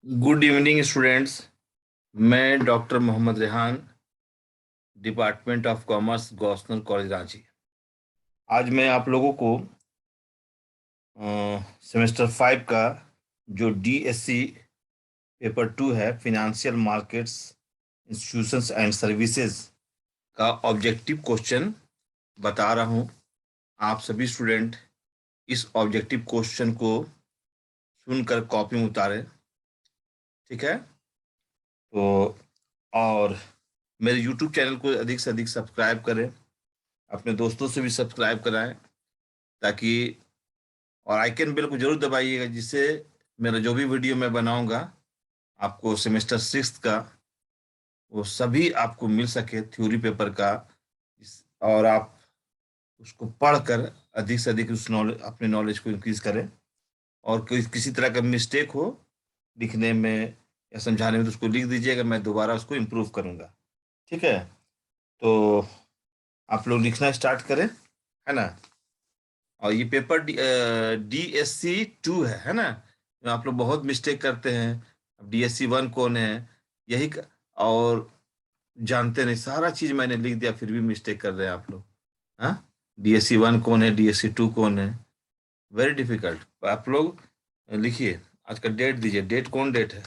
Good evening students. मैं doctor Mohammad Rehan, department of commerce, government college Ranchi. आज मैं आप लोगों को सेमेस्टर 5 का जो डीएससी पेपर 2 है, financial markets, institutions and services का ऑब्जेक्टिव क्वेश्चन बता रहा हूँ। आप सभी स्टूडेंट इस ऑब्जेक्टिव क्वेश्चन को सुनकर कॉपी में उतारें, ठीक है? तो और मेरे यूट्यूब चैनल को अधिक से अधिक सब्सक्राइब करें, अपने दोस्तों से भी सब्सक्राइब कराएं, ताकि और आइकन बेल को जरूर दबाइएगा, जिससे मेरा जो भी वीडियो मैं बनाऊंगा आपको सेमेस्टर 6 का वो सभी आपको मिल सके, थ्योरी पेपर का। और आप उसको पढ़कर अधिक से अधिक उस नॉलेज, अपने नॉलेज को इंक्रीज करें। और कोई किसी तरह का मिस्टेक हो लिखने में या समझाने में तो उसको लिख दीजिएगा, मैं दोबारा उसको इम्प्रूव करूंगा, ठीक है? तो आप लोग लिखना स्टार्ट करें, है ना? और ये पेपर DSC 2 है ना? तो आप लोग बहुत मिस्टेक करते हैं। अब DSC 1 कौन है, यही और जानते नहीं, सारा चीज मैंने लिख दिया फिर भी मिस्टेक कर रहे हैं आप लोग। हाँ, DSC 1 कौन है, DSC 2 कौन है? Very difficult. आप लोग लिखिए। आज का डेट दीजिए, डेट कौन डेट है?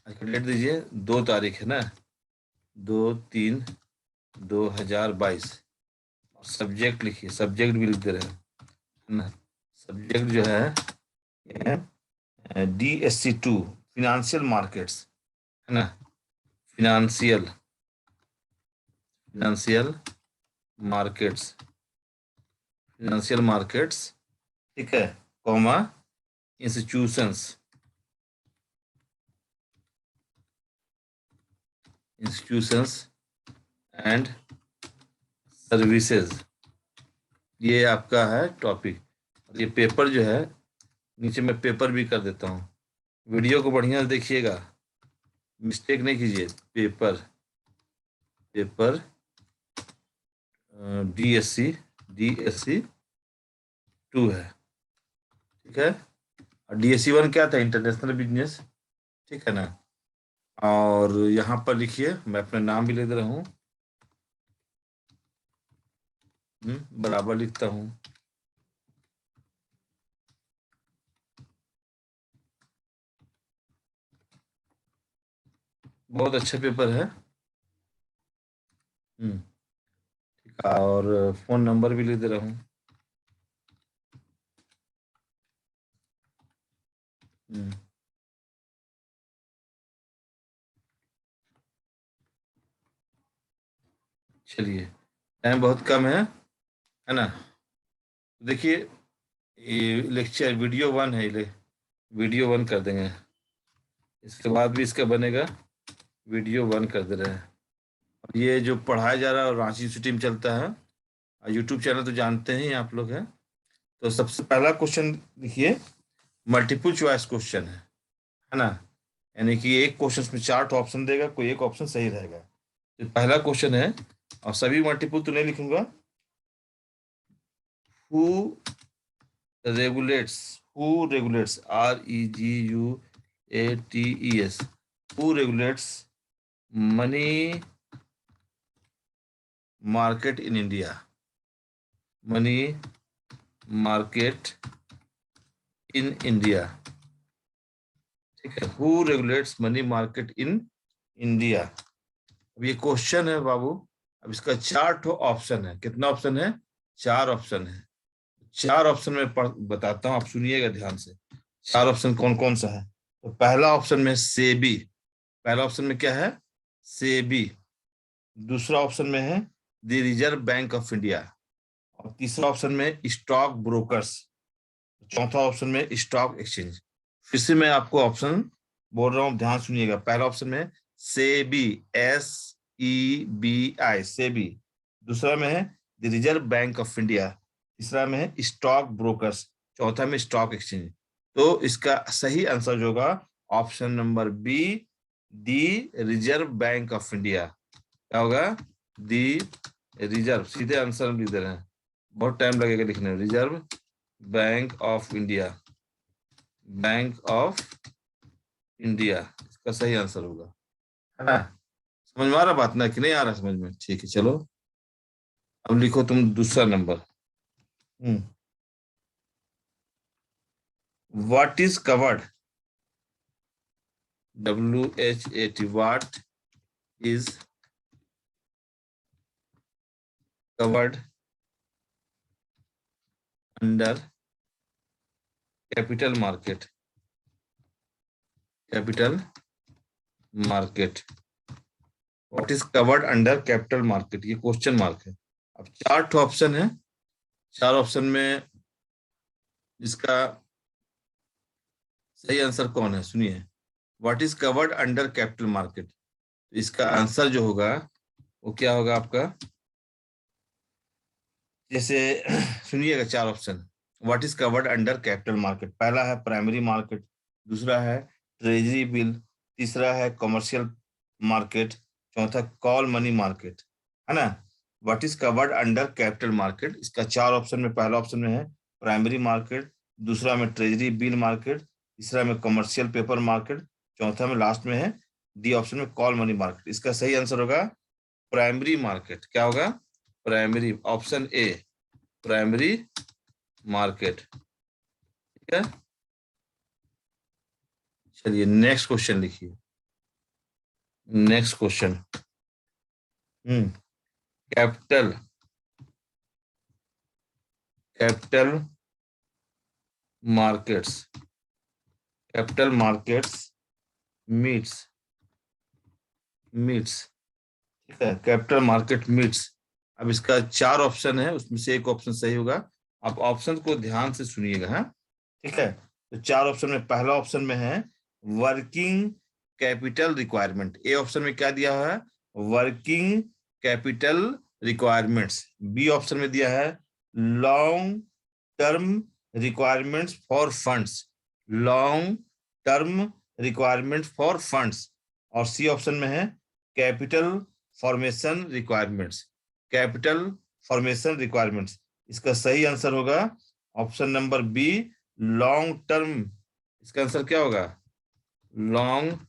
आज का डेट दीजिए, 2 तारीख है ना, 2/3/2022। और सब्जेक्ट लिखिए, सब्जेक्ट भी लिख दे रहे हैं, है ना? सब्जेक्ट जो है ये DSC 2 फिनेंशियल मार्केट्स, है ना? Financial financial markets, financial markets, ठीक है, comma institutions, institutions and services, ये आपका है टॉपिक। और ये पेपर जो है, नीचे मैं पेपर भी कर देता हूँ, वीडियो को बढ़िया से देखिएगा, मिस्टेक नहीं कीजिए। पेपर पेपर DSC DSC 2 है, ठीक है? और DSC 1 क्या था? इंटरनेशनल बिजनेस, ठीक है ना? और यहाँ पर लिखिए, मैं अपना नाम भी लिख दे रहा हूँ, बराबर लिखता हूँ। बहुत अच्छा पेपर है। ठीक है, और फोन नंबर भी लिख दे रहा हूँ। चलिए, टाइम बहुत कम है ना? देखिए, ये लेक्चर वीडियो 1 है, वीडियो 1 कर देंगे, इसके बाद भी इसका बनेगा, वीडियो 1 कर दे रहे हैं। और ये जो पढ़ाया जा रहा है रांची यूनिवर्सिटी में चलता है, यूट्यूब चैनल तो जानते ही आप लोग हैं। तो सबसे पहला क्वेश्चन लिखिए, मल्टीपल चॉइस क्वेश्चन है ना? यानी कि एक क्वेश्चन में 4 ऑप्शन देगा, कोई एक ऑप्शन सही रहेगा। तो पहला क्वेश्चन है, और सभी मल्टीपल तो नहीं लिखूंगा। Who regulates, REGUATES, who regulates money market in India, money market in India, ठीक है? Who regulates money market in India. अब ये क्वेश्चन है बाबू। अब इसका 4 ऑप्शन है। कितना ऑप्शन है? 4 ऑप्शन है। 4 ऑप्शन में बताता हूँ, आप सुनिएगा ध्यान से। 4 ऑप्शन कौन कौन सा है? तो पहला ऑप्शन में सेबी, पहला ऑप्शन में क्या है? सेबी। दूसरा ऑप्शन में है the reserve Bank of India. और तीसरा ऑप्शन में स्टॉक ब्रोकर्स। चौथा ऑप्शन में स्टॉक एक्सचेंज। फिर से मैं आपको ऑप्शन बोल रहा हूँ, ध्यान सुनिएगा। पहला ऑप्शन में सेबी, SEBI, सेबी। दूसरा में है the reserve Bank of India. तीसरा में है स्टॉक ब्रोकर्स। चौथा में स्टॉक एक्सचेंज। तो इसका सही आंसर जो होगा option number B, the Reserve Bank of India. क्या होगा? दी रिजर्व। सीधे आंसर लिख दे रहे हैं, बहुत टाइम लगेगा लिखने में। Reserve Bank of India, bank of India इसका सही आंसर होगा, है ना। समझ में आ रहा बात ना, कि नहीं आ रहा समझ में? ठीक है, चलो अब लिखो तुम दूसरा number. What is covered, WHAT, what is covered under capital market, capital market, what is covered under capital market, ये क्वेश्चन मार्क है। अब चार ऑप्शन है, चार ऑप्शन में इसका सही आंसर कौन है, सुनिए। What is covered under capital market, इसका आंसर जो होगा वो क्या होगा आपका, जैसे सुनिएगा चार option. What is covered under capital market, पहला है प्राइमरी मार्केट, दूसरा है ट्रेजरी बिल, तीसरा है कमर्शियल मार्केट, चौथा कॉल मनी मार्केट, है ना। What is covered under capital market, इसका चार ऑप्शन में पहला ऑप्शन में है प्राइमरी मार्केट, दूसरा में ट्रेजरी बिल मार्केट, तीसरा में कमर्शियल पेपर मार्केट, चौथा में लास्ट में है डी ऑप्शन में कॉल मनी मार्केट। इसका सही आंसर होगा प्राइमरी मार्केट। क्या होगा, primary, option A primary market, ठीक है। चलिए नेक्स्ट क्वेश्चन लिखिए, next question. Capital, capital markets, capital markets meets, meets, ठीक है, कैपिटल मार्केट मीट्स। अब इसका चार ऑप्शन है, उसमें से एक ऑप्शन सही होगा। आप ऑप्शन को ध्यान से सुनिएगा, हाँ, ठीक है। तो चार ऑप्शन में पहला ऑप्शन में है working capital requirement, A option में क्या दिया है, working capital requirements, B option में दिया है long term requirements for funds, long term requirement for funds, और सी ऑप्शन में है capital formation requirements, capital formation requirements. इसका सही आंसर होगा option number B long term. इसका आंसर क्या होगा, long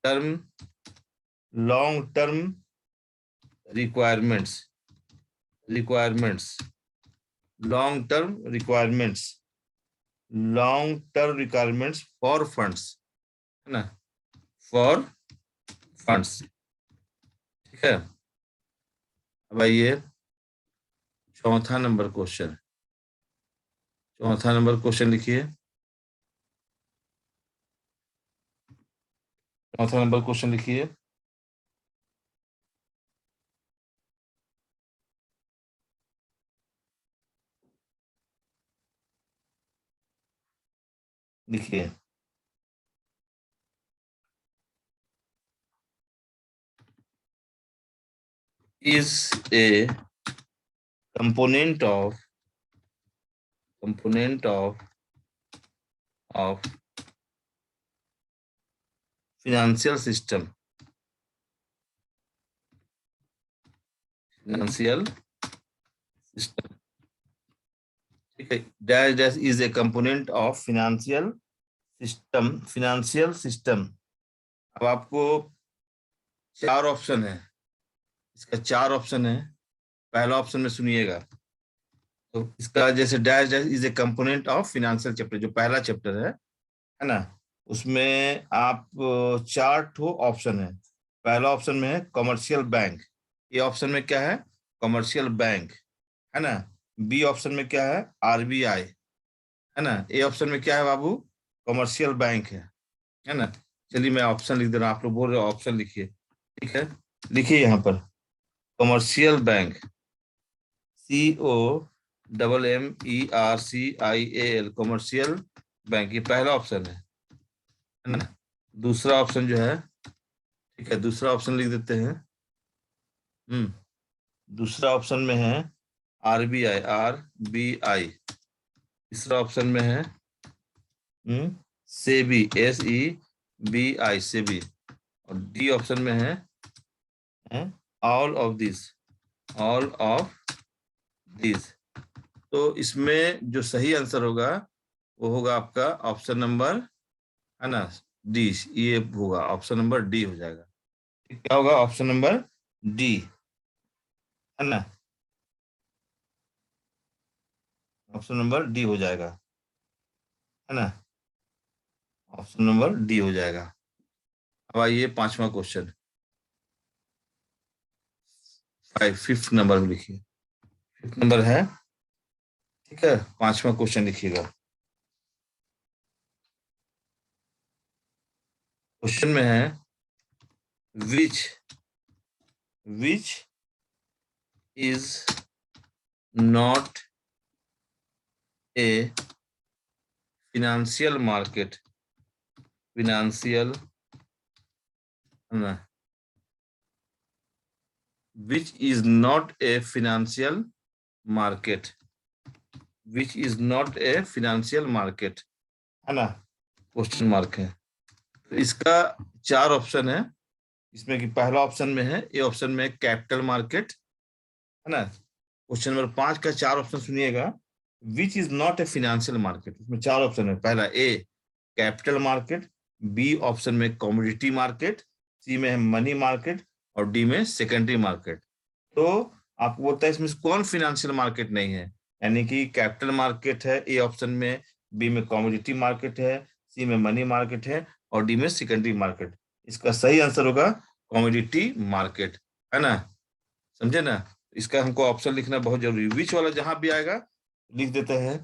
term, long term requirements, requirements, long term requirements, long term requirements for funds, है ना, फॉर फंड्स, ठीक है। अब आइए चौथा नंबर क्वेश्चन, चौथा नंबर क्वेश्चन लिखिए, चौथा नंबर क्वेश्चन लिखिए। लिखिए, is a component of financial system, financial system, ठीक है, dash dash is a component of financial system, financial system। अब आपको चार ऑप्शन है, इसका चार ऑप्शन है, पहला ऑप्शन में सुनिएगा। तो इसका जैसे dash dash is a component of financial chapter, जो पहला चैप्टर है ना, उसमें आप चार ठो ऑप्शन है। पहला ऑप्शन में है कमर्शियल बैंक, ये ऑप्शन में क्या है, कमर्शियल बैंक, है ना। बी ऑप्शन में क्या है, RBI, है ना। ए ऑप्शन में क्या है बाबू, कमर्शियल बैंक है ना। चलिए मैं ऑप्शन लिख दे रहा हूँ, आप लोग बोल रहे हो ऑप्शन लिखिए, ठीक है। लिखिए यहाँ पर commercial bank, COMMERCIAL, commercial bank, ये पहला ऑप्शन है ना। दूसरा ऑप्शन जो है, ठीक है, दूसरा ऑप्शन लिख देते हैं। दूसरा ऑप्शन में है RBI। तीसरा ऑप्शन में है सेबी, SEBI, सेबी, और डी ऑप्शन में है all of this, all of this. तो इसमें जो सही आंसर होगा वो होगा आपका ऑप्शन नंबर, है ना, डी, ये होगा ऑप्शन नंबर डी हो जाएगा। क्या होगा? ऑप्शन नंबर डी, है ना, ऑप्शन नंबर डी हो जाएगा, है ना, ऑप्शन नंबर डी हो जाएगा। अब आइए पांचवा क्वेश्चन, फिफ्थ नंबर में लिखिए, फिफ्थ नंबर है, ठीक है, पांचवा क्वेश्चन लिखिएगा। क्वेश्चन में है which which is not a financial market, financial, है ना, which is not a financial market, which is not a financial market, है ना, क्वेश्चन मार्क है। तो इसका चार ऑप्शन है इसमें, कि पहला ऑप्शन में है, ए ऑप्शन में कैपिटल मार्केट, है ना। क्वेश्चन नंबर 5 का चार ऑप्शन सुनिएगा, विच is not a financial market, इसमें चार ऑप्शन है। पहला ए कैपिटल मार्केट, बी ऑप्शन में कमोडिटी मार्केट, सी में है मनी मार्केट, और डी में सेकेंडरी मार्केट। तो आपको बोलता है इसमें से कौन फिनेंशियल मार्केट नहीं है, यानी कि कैपिटल मार्केट है ए ऑप्शन में, बी में कमोडिटी मार्केट है, सी में मनी मार्केट है, और डी में सेकेंडरी मार्केट। इसका सही आंसर होगा कमोडिटी मार्केट, है ना, समझे ना। इसका हमको ऑप्शन लिखना बहुत जरूरी, विच वाला जहां भी आएगा लिख देते हैं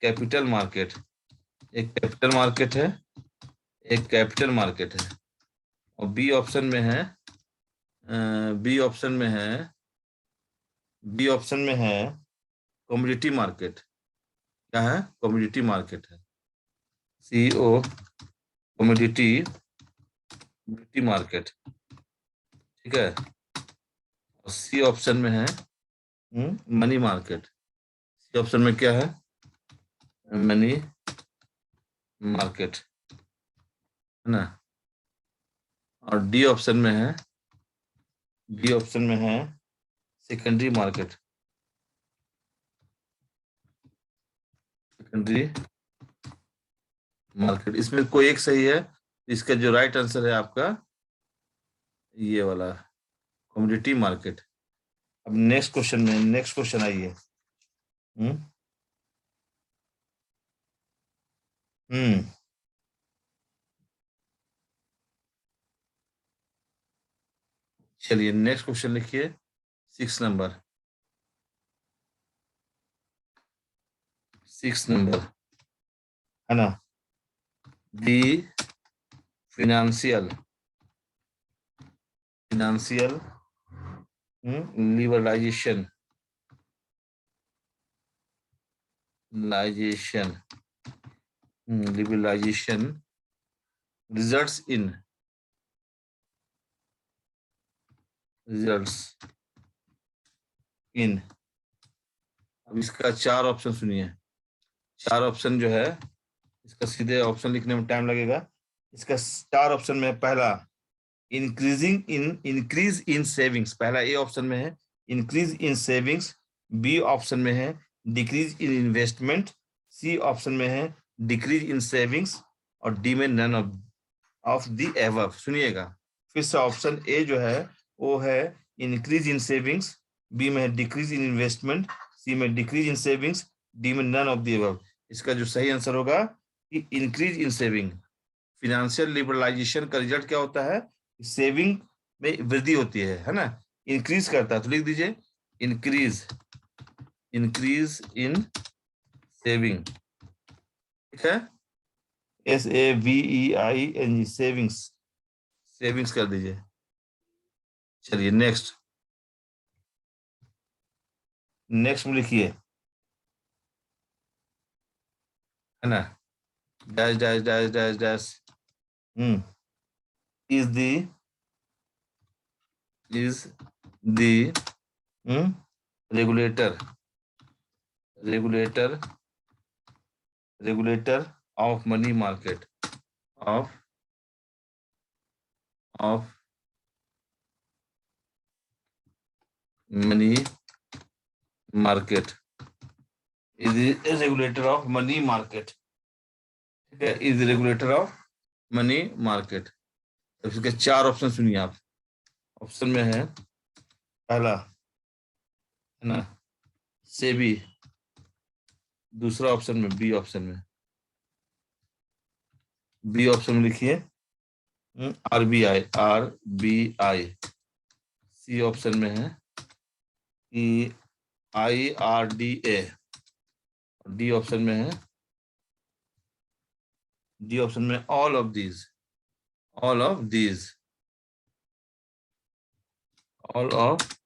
कैपिटल मार्केट, एक कैपिटल मार्केट है, एक कैपिटल मार्केट है, और बी ऑप्शन में है, बी ऑप्शन में है, बी ऑप्शन में है कमोडिटी मार्केट, क्या है, कमोडिटी मार्केट है, सी ओ कमोडिटी मार्केट, ठीक है। और सी ऑप्शन में है मनी मार्केट, सी ऑप्शन में क्या है, मनी मार्केट, है ना। और डी ऑप्शन में है, डी ऑप्शन में है सेकेंडरी मार्केट, सेकेंडरी मार्केट। इसमें कोई एक सही है, इसका जो राइट आंसर है आपका ये वाला कमोडिटी मार्केट। अब नेक्स्ट क्वेश्चन में, नेक्स्ट क्वेश्चन आइए। हम्म हम्म चलिए नेक्स्ट क्वेश्चन लिखिए, 6 नंबर, 6 नंबर, है ना, the financial financial liberalisation, lisation liberalisation results in, results in. अब इसका चार ऑप्शन सुनिए, चार ऑप्शन जो है, इसका सीधे ऑप्शन लिखने में टाइम लगेगा। इसका चार ऑप्शन में पहला इंक्रीज इन सेविंग्स, पहला ए ऑप्शन में है increase in savings, B option में है decrease in investment, C option में है डिक्रीज इन सेविंग्स, और डी में नन ऑफ द एबव। सुनिएगा फिर से, ऑप्शन ए जो है वो है इंक्रीज इन सेविंग्स, बी में है डिक्रीज इन इन्वेस्टमेंट, सी में डिक्रीज इन सेविंग्स, डी में नन ऑफ द एबव। इसका जो सही आंसर होगा कि increase in saving. Financial liberalisation का रिजल्ट क्या होता है, सेविंग में वृद्धि होती है ना, इंक्रीज करता है। तो लिख दीजिए इंक्रीज, इंक्रीज इन सेविंग, ठीक है, SAVEING, सेविंग्स, सेविंग्स कर दीजिए। चलिए नेक्स्ट, नेक्स्ट में लिखिए, है ना, dash dash dash dash dash is the regulator, regulator, regulator of money market, of money market, is the regulator of money market, ठीक है, is the regulator of money market. तो इसके 4 ऑप्शन सुनिए आप। ऑप्शन में है पहला, है ना, सेबी। दूसरा ऑप्शन में, बी ऑप्शन में, बी ऑप्शन में लिखिए आरबीआई, आरबीआई। सी ऑप्शन में है कि IRDA। डी ऑप्शन में है, डी ऑप्शन में all of these, all of these, all of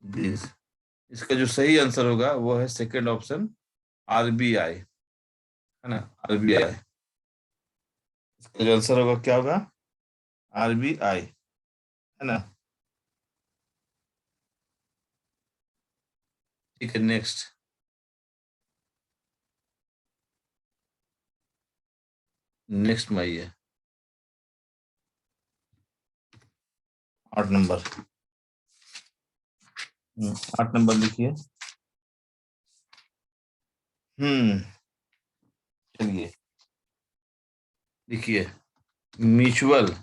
these. इसका जो सही आंसर होगा वो है सेकंड ऑप्शन, आरबीआई, है ना, आरबीआई। इसका जो आंसर होगा क्या होगा, आरबीआई, है ना। ठीक है, नेक्स्ट। नेक्स्ट में आइए, 8 नंबर। 8 नंबर लिखिए। हम्म चलिए, लिखिए mutual,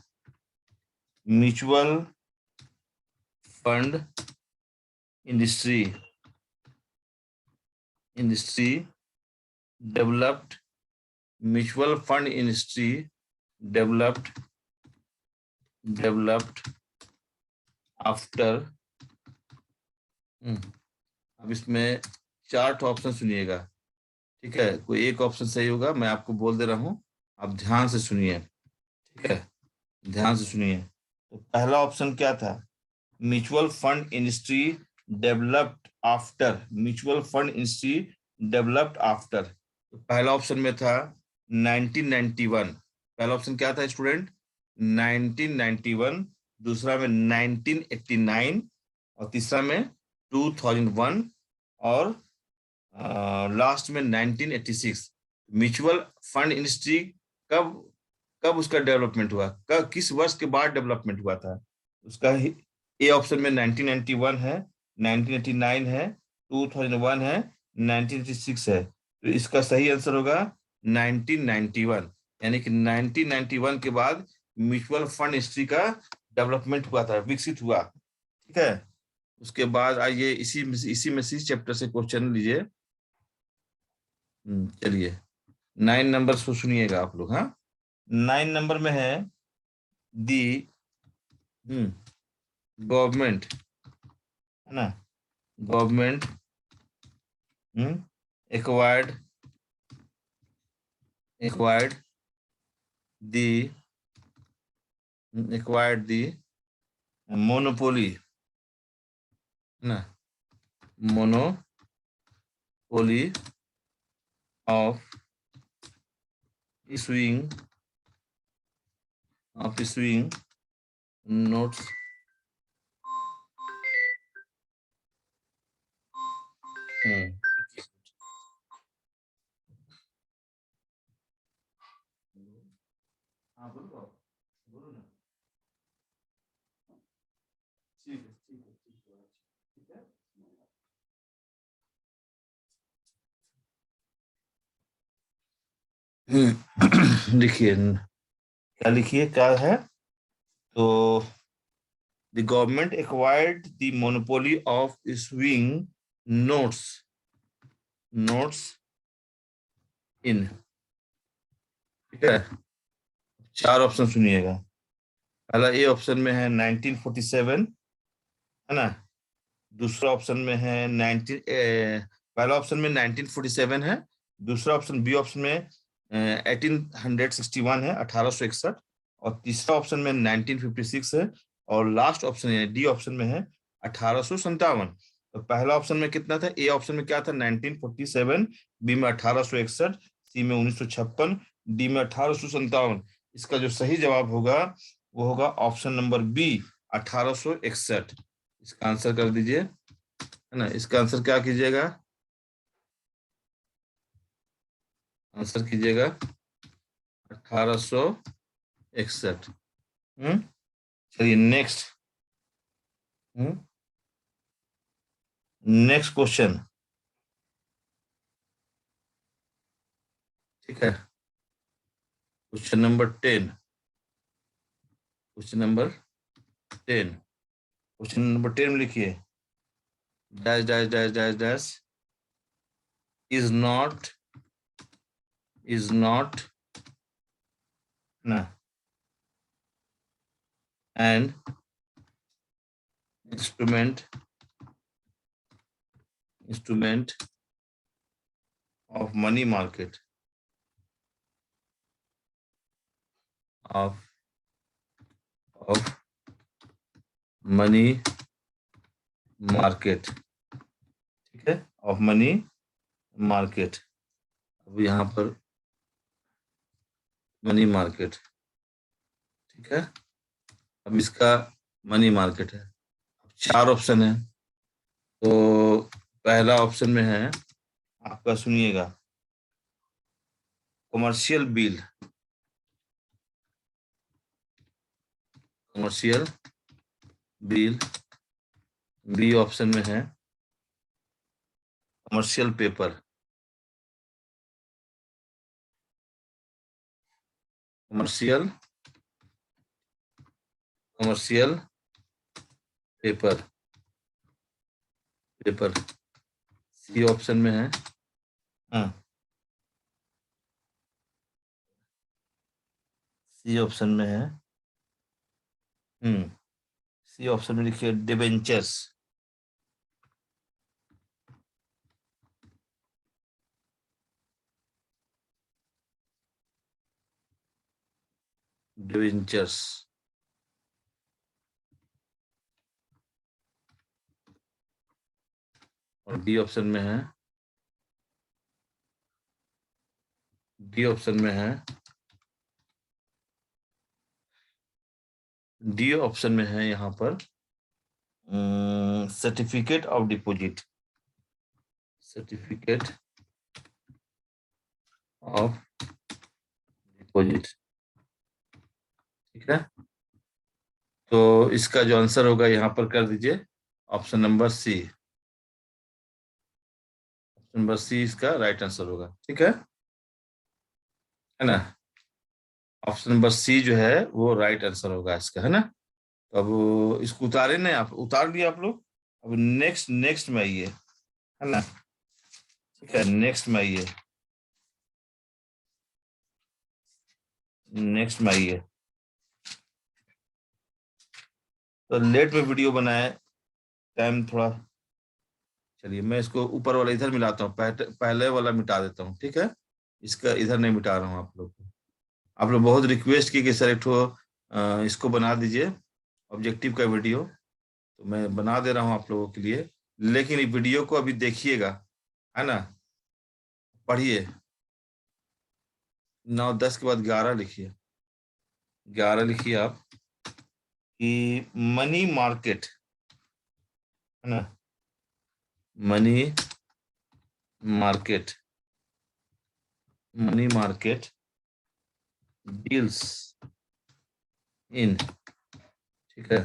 mutual fund industry, industry developed, mutual fund industry developed, developed after. अब इसमें 4 ऑप्शन सुनिएगा, ठीक है। कोई एक ऑप्शन सही होगा, मैं आपको बोल दे रहा हूँ, आप ध्यान से सुनिए, ठीक है, ध्यान से सुनिए। तो पहला ऑप्शन क्या था, mutual fund industry developed after, mutual fund industry developed after. तो पहला ऑप्शन में था 1991। पहला ऑप्शन क्या था स्टूडेंट, 1991। दूसरा में 1989, और तीसरा में 2001, और लास्ट में 1986। म्यूचुअल फंड इंडस्ट्री कब, कब उसका डेवलपमेंट हुआ, कब, किस वर्ष के बाद डेवलपमेंट हुआ था। उसका ए ऑप्शन में 1991 है, 1989 है, 2001 है, 1986 है। तो इसका सही आंसर होगा 1991। यानी कि 1991 के बाद म्यूचुअल फंड इंडस्ट्री का डेवलपमेंट हुआ था, विकसित हुआ, ठीक है। उसके बाद आइए इसी में से चैप्टर से क्वेश्चन लीजिए। चलिए 9 नंबर सुनिएगा आप लोग, हाँ। 9 नंबर में है दी गवर्नमेंट, है ना, गवर्नमेंट एक्वायर्ड, एक्वायर्ड दी, एक्वायर्ड दी मोनोपोली, है ना, monopoly of issuing, of issuing notes, हाँ बोलो, बोलो ना। ठीक है, ठीक है, ठीक है, ठीक है। लिखिए, क्या लिखिए, क्या है, तो the government acquired the monopoly of issuing notes, notes इन, ठीक है। 4 ऑप्शन सुनिएगा। पहला ए ऑप्शन में है 1947, है ना। दूसरा ऑप्शन में है 19, पहला ऑप्शन में 1947 है। दूसरा ऑप्शन, बी ऑप्शन में 1861 है, 1861। और तीसरा ऑप्शन में 1956 है। और लास्ट ऑप्शन है डी ऑप्शन में है 1857। तो पहला ऑप्शन में कितना था, ए ऑप्शन में क्या था 1947, बी में 1861, सी में 1956, डी में 1857। इसका जो सही जवाब होगा वो होगा ऑप्शन नंबर बी, 1861। इसका आंसर कर दीजिए, है ना। इसका आंसर क्या कीजिएगा, आंसर कीजिएगा 1861। चलिए नेक्स्ट, नेक्स्ट क्वेश्चन, ठीक है। Question number 10, question number 10, question number 10 में लिखिए dash dash dash dash dash is not ना and instrument of money market of money market, ठीक है, ऑफ मनी मार्केट। अब यहाँ पर मनी मार्केट, ठीक है, अब इसका मनी मार्केट है। अब 4 ऑप्शन है, तो पहला ऑप्शन में है आपका, सुनिएगा, commercial bill, commercial bill. B option में है commercial paper, commercial commercial paper paper. C option में है, हाँ, सी ऑप्शन में है, सी ऑप्शन में लिखिए डिबेंचर्स, डिबेंचर्स। और डी ऑप्शन में है, डी ऑप्शन में है, डी ऑप्शन में है यहाँ पर certificate of deposit, certificate of deposit, ठीक है। तो इसका जो आंसर होगा यहाँ पर कर दीजिए option number C, option number C इसका राइट आंसर होगा, ठीक है ना। ऑप्शन नंबर सी जो है वो राइट आंसर होगा इसका, है ना। तो अब इसको उतारे नहीं, आप उतार दिए आप लोग। अब नेक्स्ट नेक्स्ट में आइए, है ना, ठीक है, नेक्स्ट में आइए, नेक्स्ट में आइए। तो लेट में वीडियो बनाए, टाइम थोड़ा, चलिए मैं इसको ऊपर वाला इधर मिलाता हूँ, पहले वाला मिटा देता हूँ, ठीक है। इसका इधर नहीं मिटा रहा हूँ आप लोग को। आप लोग बहुत रिक्वेस्ट की कि सर एक ठो इसको बना दीजिए ऑब्जेक्टिव का वीडियो, तो मैं बना दे रहा हूँ आप लोगों के लिए। लेकिन इस वीडियो को अभी देखिएगा, है ना, पढ़िए। 9 10 के बाद 11 लिखिए, 11 लिखिए आप कि मनी मार्केट, है ना, money market, money market deals in, ठीक है,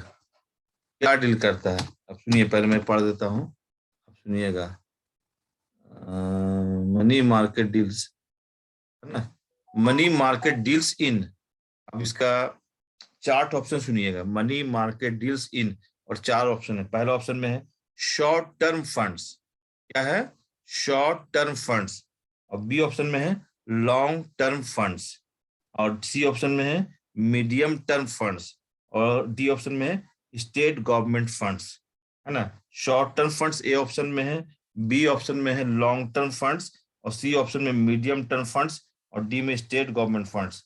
क्या डील करता है। अब सुनिए, पहले मैं पढ़ देता हूँ, अब सुनिएगा। मनी मार्केट डील्स, है ना, मनी मार्केट डील्स इन। अब इसका 4 ऑप्शन सुनिएगा, मनी मार्केट डील्स इन, और 4 ऑप्शन है। पहला ऑप्शन में है शॉर्ट टर्म फंड्स, क्या है, शॉर्ट टर्म फंड्स। और बी ऑप्शन में है लॉन्ग टर्म फंड्स, और सी ऑप्शन में है मीडियम टर्म फंड्स, और डी ऑप्शन में है स्टेट गवर्नमेंट फंड्स, है ना। शॉर्ट टर्म फंड्स ए ऑप्शन में है, बी ऑप्शन में है लॉन्ग टर्म फंड्स, और सी ऑप्शन में मीडियम टर्म फंड्स, और डी में स्टेट गवर्नमेंट फंड्स।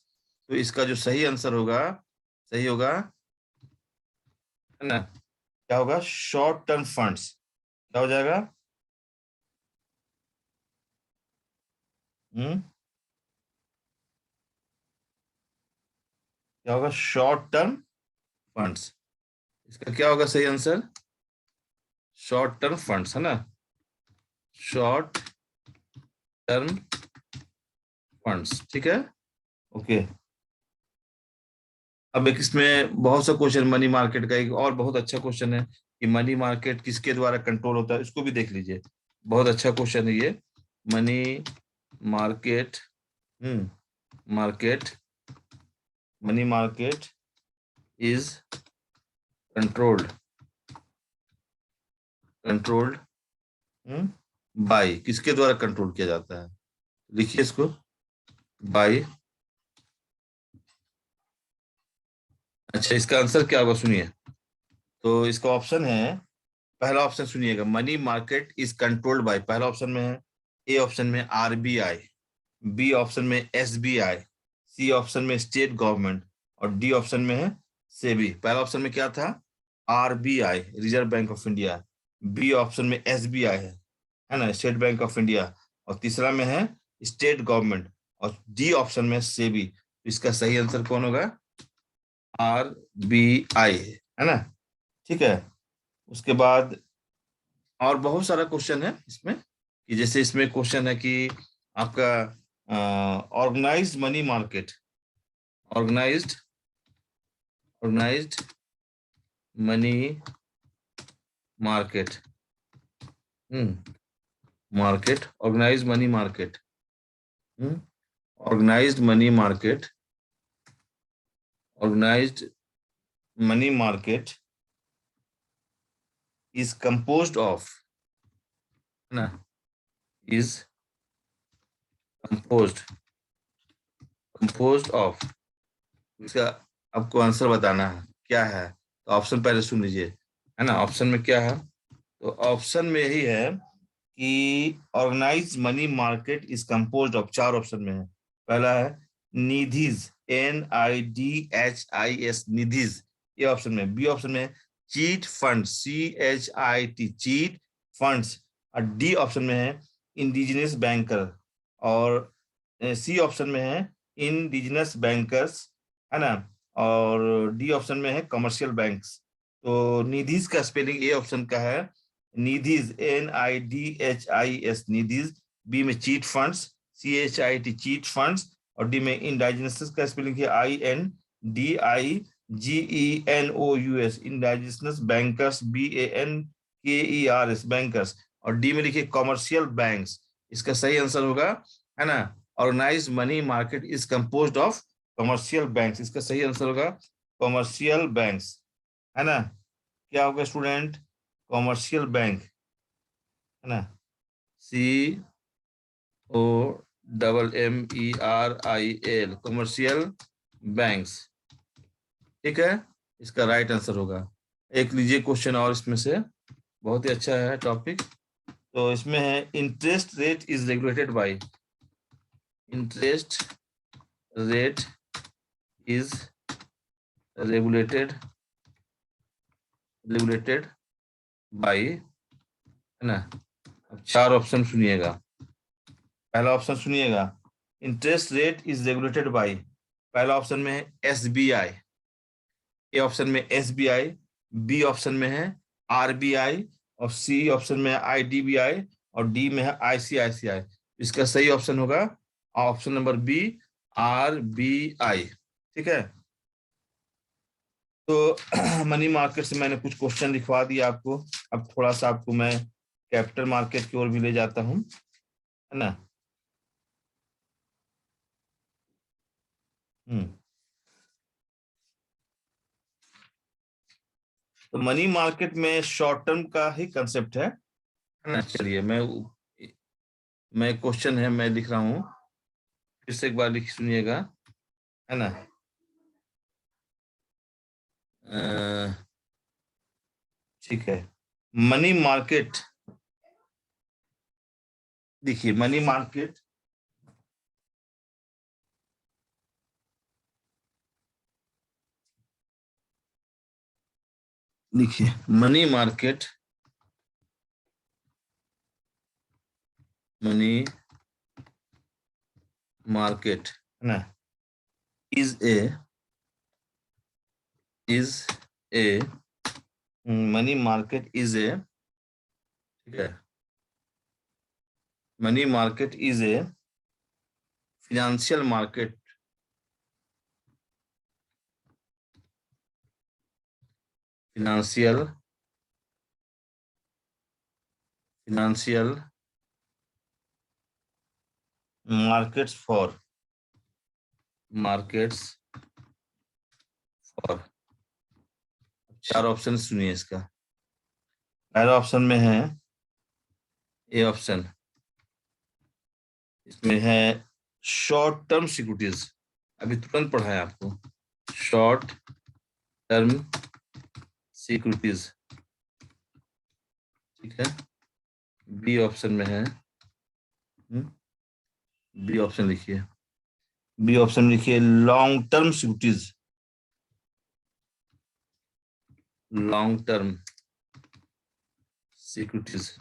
तो इसका जो सही आंसर होगा, सही होगा, है ना, क्या होगा, शॉर्ट टर्म फंड्स। क्या हो जाएगा, हम्म, क्या होगा, शॉर्ट टर्म फंड्स। इसका क्या होगा सही आंसर, शॉर्ट टर्म फंड्स, है ना, शॉर्ट टर्म फंड्स, ठीक है, ओके। अब एक इसमें बहुत सा क्वेश्चन मनी मार्केट का, एक और बहुत अच्छा क्वेश्चन है कि मनी मार्केट किसके द्वारा कंट्रोल होता है, इसको भी देख लीजिए, बहुत अच्छा क्वेश्चन है ये। Money market, market money market is controlled bye, किसके द्वारा कंट्रोल किया जाता है? लिखिए इसको, बाय। अच्छा, इसका आंसर क्या होगा सुनिए। तो इसका ऑप्शन है, पहला ऑप्शन सुनिएगा, money market is controlled by, पहला ऑप्शन में है। ए ऑप्शन में आरबीआई, बी ऑप्शन में एसबीआई, सी ऑप्शन में स्टेट गवर्नमेंट, और डी ऑप्शन में है सेबी। पहला ऑप्शन में क्या था? RBI, Reserve Bank of India. B option में एसबीआई है ना, स्टेट बैंक ऑफ इंडिया। और तीसरा में है स्टेट गवर्नमेंट, और डी ऑप्शन में सेबी। इसका सही आंसर कौन होगा? आर बी आई, है ना। ठीक है। उसके बाद और बहुत सारा क्वेश्चन है इसमें, कि जैसे इसमें क्वेश्चन है कि आपका organised money market, organised organised money market, market, organised money market, organised money market, organised money market is composed of, है ना, is composed composed of, इसका आपको आंसर बताना है क्या है। तो ऑप्शन पहले सुन लीजिए, है ना। ऑप्शन में क्या है? तो ऑप्शन में यही है कि organise money market is composed of, चार ऑप्शन में है। पहला है निधिज, NIDHIS, निधिज, ये ऑप्शन में। बी ऑप्शन में chit fund, CHIT, cheat funds. और डी ऑप्शन में है इंडिजिनस बैंकर, और सी ऑप्शन में है इंडिजिनस बैंकर्स, है ना। और डी ऑप्शन में है कमर्शियल बैंक्स। तो निधिज का स्पेलिंग ए ऑप्शन का है निधिज, NIDHIS, निधिज। बी में cheat funds, CHIT, cheat funds. और डी में इंडाइजिनस का स्पेलिंग है INDIGENOUS, indigenous bankers, BANKERS, bankers. और डी में लिखिए कमर्शियल बैंक्स। इसका सही आंसर होगा, है ना, organise money market is composed of commercial banks. इसका सही आंसर होगा कमर्शियल बैंक्स, है ना। क्या होगा स्टूडेंट? कमर्शियल बैंक, है ना, COMMERIL, कमर्शियल बैंक्स। ठीक है, इसका राइट आंसर होगा। एक लीजिए क्वेश्चन और इसमें से, बहुत ही अच्छा है टॉपिक। तो इसमें है interest rate is regulated by, interest rate is regulated by, है ना। अब चार ऑप्शन सुनिएगा। पहला ऑप्शन सुनिएगा, interest rate is regulated by, पहला ऑप्शन में है SBI, ए ऑप्शन में SBI, बी ऑप्शन में है RBI, और सी ऑप्शन में है IDBI, और डी में है ICICI। इसका सही ऑप्शन होगा ऑप्शन नंबर बी, RBI। ठीक है। तो मनी मार्केट से मैंने कुछ क्वेश्चन लिखवा दिया आपको। अब थोड़ा सा आपको मैं कैपिटल मार्केट की ओर भी ले जाता हूँ, है ना। तो मनी मार्केट में शॉर्ट टर्म का ही कंसेप्ट है ना। चलिए मैं क्वेश्चन है मैं लिख रहा हूँ, फिर से एक बार लिख सुनिएगा, है ना। ठीक है। मनी मार्केट, देखिए मनी मार्केट, देखिए मनी मार्केट, मनी मार्केट, है ना, is a money market is a, ठीक है, money market is a financial market, financial markets for, markets और 4 ऑप्शन सुनिए इसका। पहला ऑप्शन में है ए ऑप्शन, इसमें है शॉर्ट टर्म सिक्योरिटीज, अभी तुरंत पढ़ा है आपको, शॉर्ट टर्म सिक्योरिटीज, ठीक है। बी ऑप्शन में है, बी ऑप्शन लिखिए, बी ऑप्शन में लिखिए long term securities, long term securities.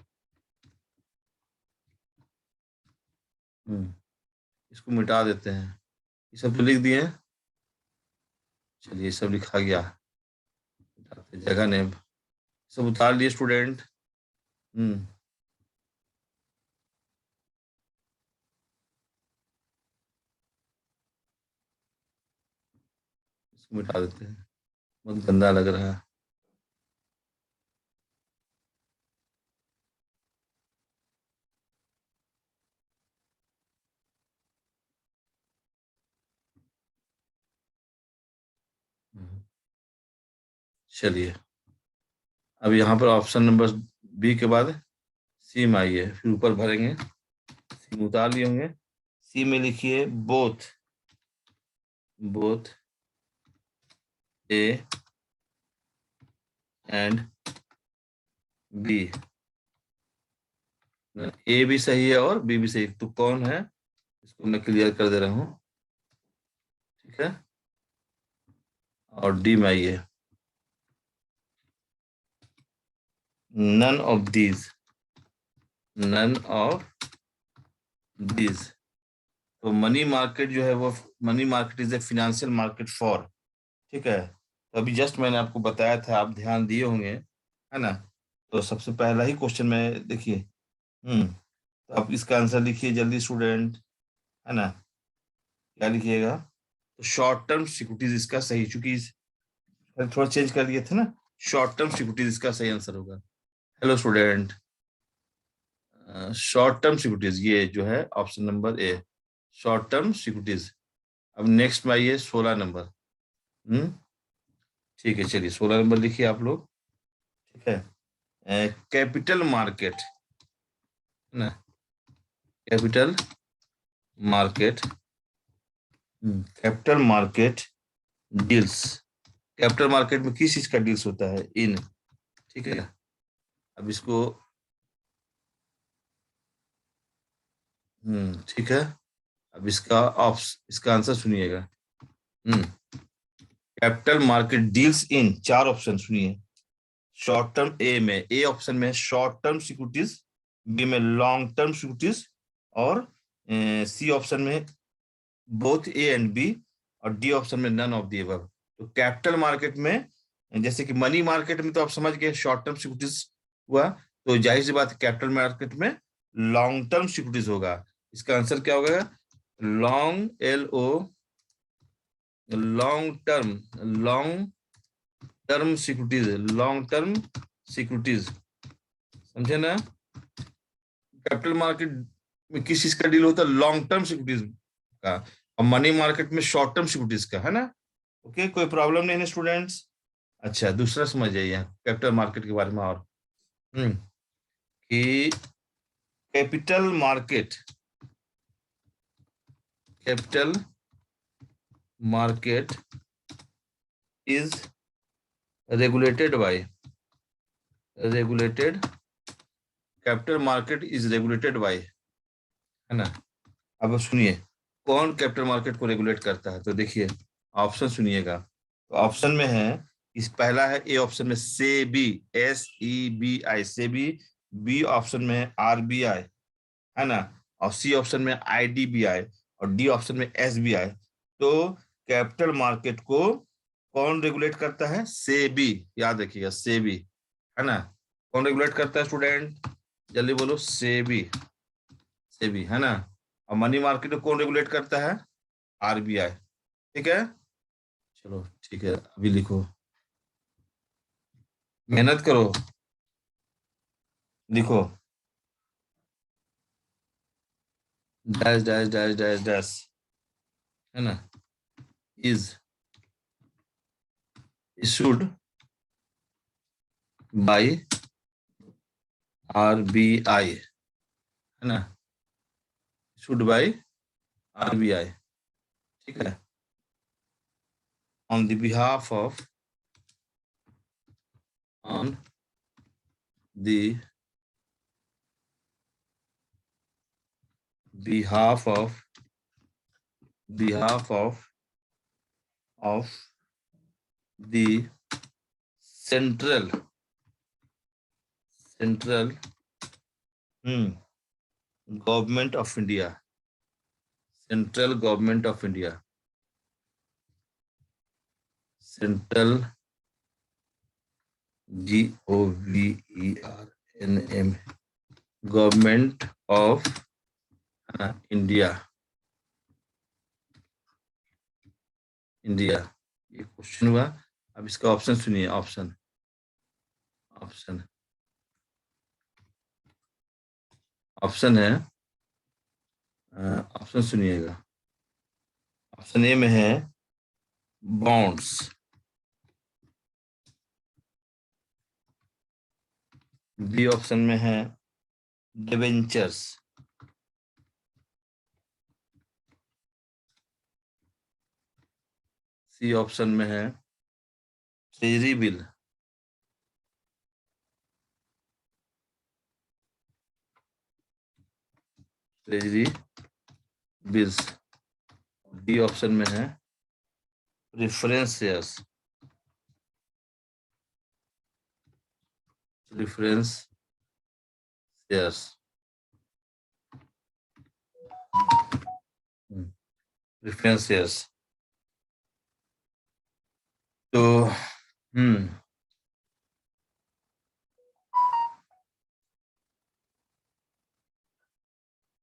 इसको मिटा देते हैं, ये सब तो लिख दिए, चलिए सब लिखा गया, जगह ने सब उतार लिए स्टूडेंट। इसको मिटा देते हैं, बहुत गंदा लग रहा है। चलिए अब यहाँ पर ऑप्शन नंबर बी के बाद सी में आइए, फिर ऊपर भरेंगे, सी में उतार लिए होंगे, सी में लिखिए both, both A and B, A भी सही है और बी भी सही, तो कौन है इसको मैं क्लियर कर दे रहा हूँ, ठीक है। और डी में आइए, none of these, none of these। तो मनी मार्केट जो है वो, money market is a financial market for, ठीक है। तो अभी जस्ट मैंने आपको बताया था, आप ध्यान दिए होंगे, है ना। तो सबसे पहला ही क्वेश्चन में देखिए, तो आप इसका आंसर लिखिए जल्दी स्टूडेंट, है ना। क्या लिखिएगा, तो शॉर्ट टर्म सिक्योरिटीज इसका सही, चूंकि थोड़ा चेंज कर दिए थे ना, शॉर्ट टर्म सिक्योरिटीज इसका सही आंसर होगा। Hello student, short term securities ये जो है ऑप्शन नंबर ए, शॉर्ट टर्म सिक्योरिटीज। अब नेक्स्ट में आइए 16 नंबर। ठीक है, चलिए 16 नंबर लिखिए आप लोग, ठीक है। कैपिटल मार्केट, है ना, capital market, capital market deals, capital market में किस चीज का डील्स होता है, इन, ठीक है। अब इसको ठीक है, अब इसका आंसर सुनिएगा। Capital market deals in, 4 option सुनिए। शॉर्ट टर्म ए में, ए ऑप्शन में शॉर्ट टर्म सिक्योरिटीज, बी में लॉन्ग टर्म सिक्योरिटीज, और सी ऑप्शन में बोथ ए एंड बी, और डी ऑप्शन में नन ऑफ द अबव। तो कैपिटल मार्केट में, जैसे कि मनी मार्केट में तो आप समझ गए शॉर्ट टर्म सिक्योरिटीज हुआ, तो जाहिर सी बात है कैपिटल मार्केट में लॉन्ग टर्म सिक्योरिटीज होगा। इसका आंसर क्या होगा, long, LO, long term, long term securities, long term securities, समझे ना। कैपिटल मार्केट में किस चीज का डील होता है, लॉन्ग टर्म सिक्योरिटीज का, और मनी मार्केट में शॉर्ट टर्म सिक्योरिटीज का, है ना। ओके, कोई प्रॉब्लम नहीं है स्टूडेंट्स। अच्छा, दूसरा समझ जाइए कैपिटल मार्केट के बारे में, और कि capital market, capital market is regulated by, regulated, capital market is regulated by, है ना। अब सुनिए कौन कैपिटल मार्केट को रेगुलेट करता है, तो देखिए ऑप्शन सुनिएगा। तो ऑप्शन में है, इस पहला है ए ऑप्शन में SEBI, SEBI SEBI, B option में है RBI, है ना, और सी ऑप्शन में IDBI, और डी ऑप्शन में SBI। तो कैपिटल मार्केट को कौन रेगुलेट करता है, सेबी, याद रखिएगा सेबी, है ना। कौन रेगुलेट करता है स्टूडेंट, जल्दी बोलो, सेबी, सेबी, है ना। और मनी मार्केट को कौन रेगुलेट करता है, RBI, ठीक है। चलो ठीक है, अभी लिखो, मेहनत करो, लिखो, dash dash dash dash dash, है ना, इज issued by RBI, है ना, issued by RBI, ठीक है, on the behalf of behalf of the central government of India, central government of India, central GOVERNM, government of India, India. ये question हुआ। अब इसका ऑप्शन सुनिए, ऑप्शन ऑप्शन ऑप्शन है, ऑप्शन सुनिएगा। ऑप्शन ए में है बॉन्ड्स, बी ऑप्शन में है डिबेंचर्स, सी ऑप्शन में है treasury bill, treasury bills, D option में है preference shares, preference shares, preference shares. तो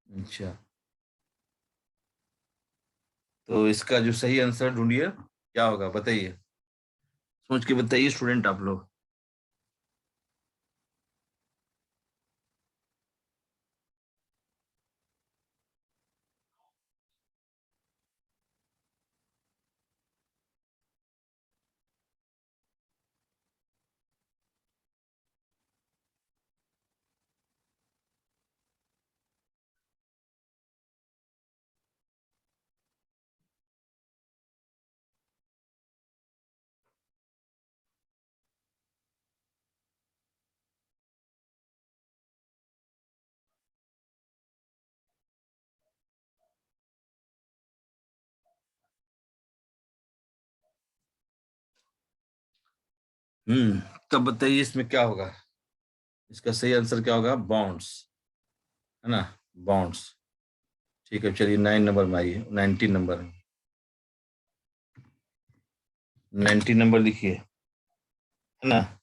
अच्छा, तो इसका जो सही आंसर ढूंढिए, क्या होगा बताइए, सोच के बताइए स्टूडेंट आप लोग। तब बताइए इसमें क्या होगा, इसका सही आंसर क्या होगा, बॉन्ड्स, है ना, बॉन्ड्स। ठीक है, चलिए 9 नंबर में आइए, 19 नंबर, 19 नंबर लिखिए, है ना।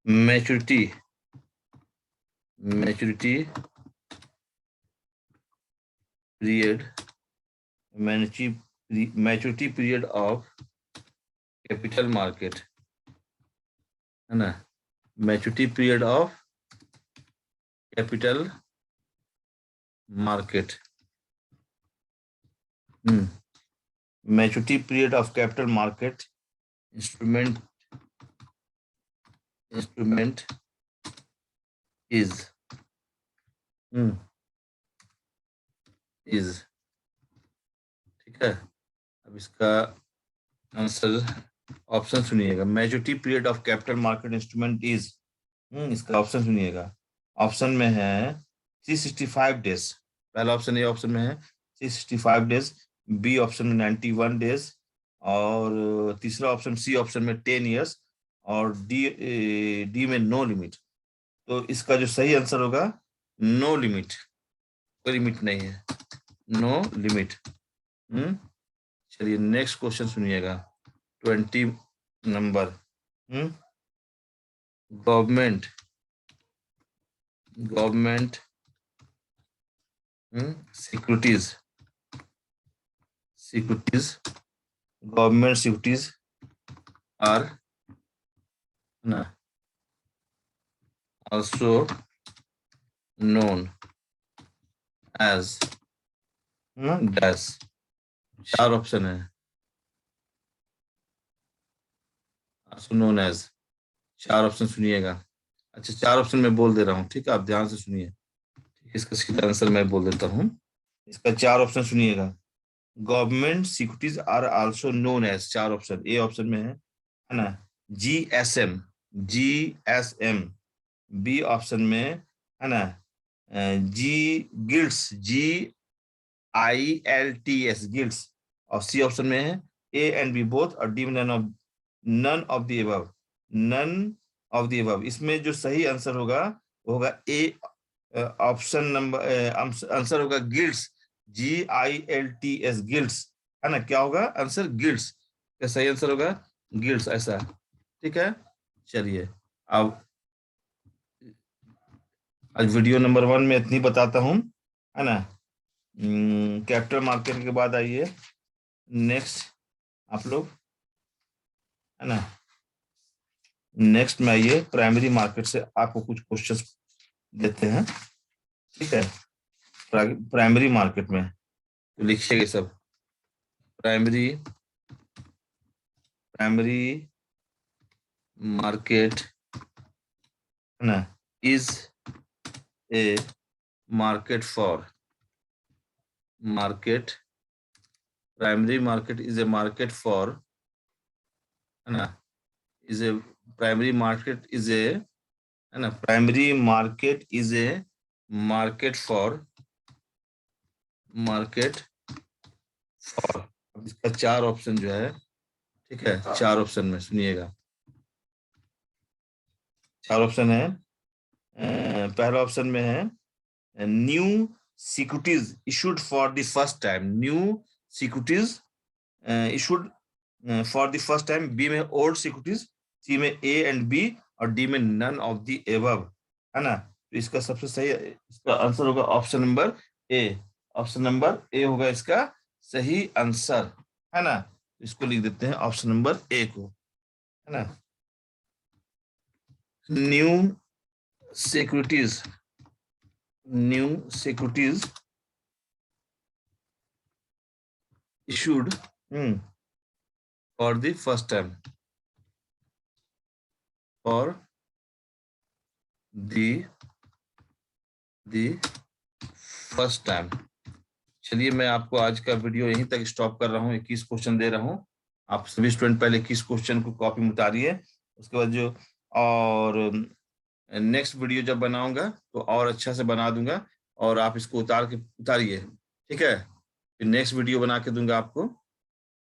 Maturity, maturity period, maturity period of capital market, है ना, maturity period of capital market, maturity period of capital market instrument is ठीक है। अब इसका आंसर ऑप्शन सुनिएगा, maturity period of capital market instrument is, इसका ऑप्शन सुनिएगा। ऑप्शन में है 365 डेज, पहला ऑप्शन ए ऑप्शन में है 365 डेज, बी ऑप्शन में 91 डेज, और तीसरा ऑप्शन सी ऑप्शन में 10 ईयर्स, और डी में नो लिमिट। तो इसका जो सही आंसर होगा नो लिमिट, कोई लिमिट नहीं है, नो लिमिट। चलिए नेक्स्ट क्वेश्चन सुनिएगा, 20 नंबर। Government securities, government securities are ना also known as dash, 4 option है, आल्सो नोन एज। 4 ऑप्शन सुनिएगा। अच्छा, 4 ऑप्शन मैं बोल दे रहा हूँ, ठीक है, आप ध्यान से सुनिए। इसका सीधा आंसर मैं बोल देता हूँ। इसका 4 ऑप्शन सुनिएगा। Government securities are also known as, 4 option. A option में है ना, GSM, GSM। बी ऑप्शन में है ना, जी गिल्ड्स, GILTS, गिल्ड्स। और सी ऑप्शन में है ए एंड बी बोथ, और डी में none of the above, none of the above. इसमें जो सही आंसर होगा वो होगा ए ऑप्शन नंबर, आंसर होगा गिल्ड्स, GILTS, गिल्ड्स। है ना, क्या होगा आंसर? गिल्ड्स का सही आंसर होगा गिल्ड्स, ऐसा। ठीक है, चलिए अब आज वीडियो नंबर 1 में इतनी बताता हूँ, है ना। कैपिटल मार्केट के बाद आइए नेक्स्ट आप लोग, है ना। नेक्स्ट में आइए प्राइमरी मार्केट से आपको कुछ क्वेश्चंस देते हैं, ठीक है। प्राइमरी मार्केट में तो लिखिएगा सब। प्राइमरी प्राइमरी मार्केट, है ना, is a market for, market, primary market is a market for, है ना, is a primary market is a, है ना, primary market is a market for, market for. अब इसका 4 ऑप्शन जो है, ठीक है, 4 ऑप्शन में सुनिएगा। 4 ऑप्शन है। पहला ऑप्शन में है new securities issued for the first time, new securities issued for the first time. B में ओल्ड सिक्योरिटीज, सी में ए एंड बी, और डी में नन ऑफ द एबव, है ना। तो इसका सबसे सही, इसका आंसर होगा option number A. Option number A होगा इसका सही आंसर, है ना। इसको लिख देते हैं ऑप्शन नंबर ए को, है ना। New securities, new securities issued for the first time, for the first time। चलिए मैं आपको आज का वीडियो यहीं तक स्टॉप कर रहा हूँ। 21 क्वेश्चन दे रहा हूँ, आप सभी स्टूडेंट पहले 21 क्वेश्चन को कॉपी में उतारिए। उसके बाद जो और नेक्स्ट वीडियो जब बनाऊंगा तो और अच्छा से बना दूंगा, और आप इसको उतारिए, ठीक है। फिर नेक्स्ट वीडियो बना के दूंगा आपको,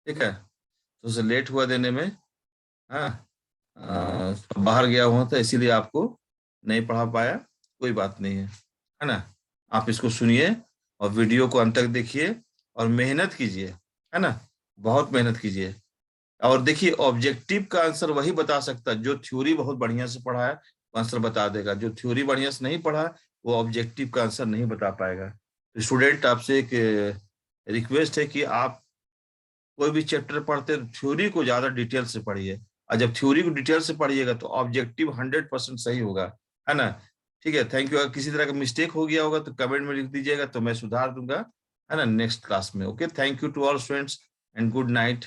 ठीक है। तो उसे लेट हुआ देने में, हाँ, बाहर गया हुआ था इसीलिए आपको नहीं पढ़ा पाया, कोई बात नहीं है ना। आप इसको सुनिए और वीडियो को अंत तक देखिए और मेहनत कीजिए, है ना, बहुत मेहनत कीजिए। और देखिए ऑब्जेक्टिव का आंसर वही बता सकता है जो थ्योरी बहुत बढ़िया से पढ़ा है, वो आंसर बता देगा। जो थ्योरी बढ़िया से नहीं पढ़ा वो ऑब्जेक्टिव का आंसर नहीं बता पाएगा। तो स्टूडेंट आपसे एक रिक्वेस्ट है कि आप कोई भी चैप्टर पढ़ते हैं थ्योरी को ज्यादा डिटेल से पढ़िए, और जब थ्योरी को डिटेल से पढ़िएगा तो ऑब्जेक्टिव 100% सही होगा, है ना। ठीक है, थैंक यू। अगर किसी तरह का मिस्टेक हो गया होगा तो कमेंट में लिख दीजिएगा, तो मैं सुधार दूंगा, है ना, नेक्स्ट क्लास में। Okay, thank you to all students and good night.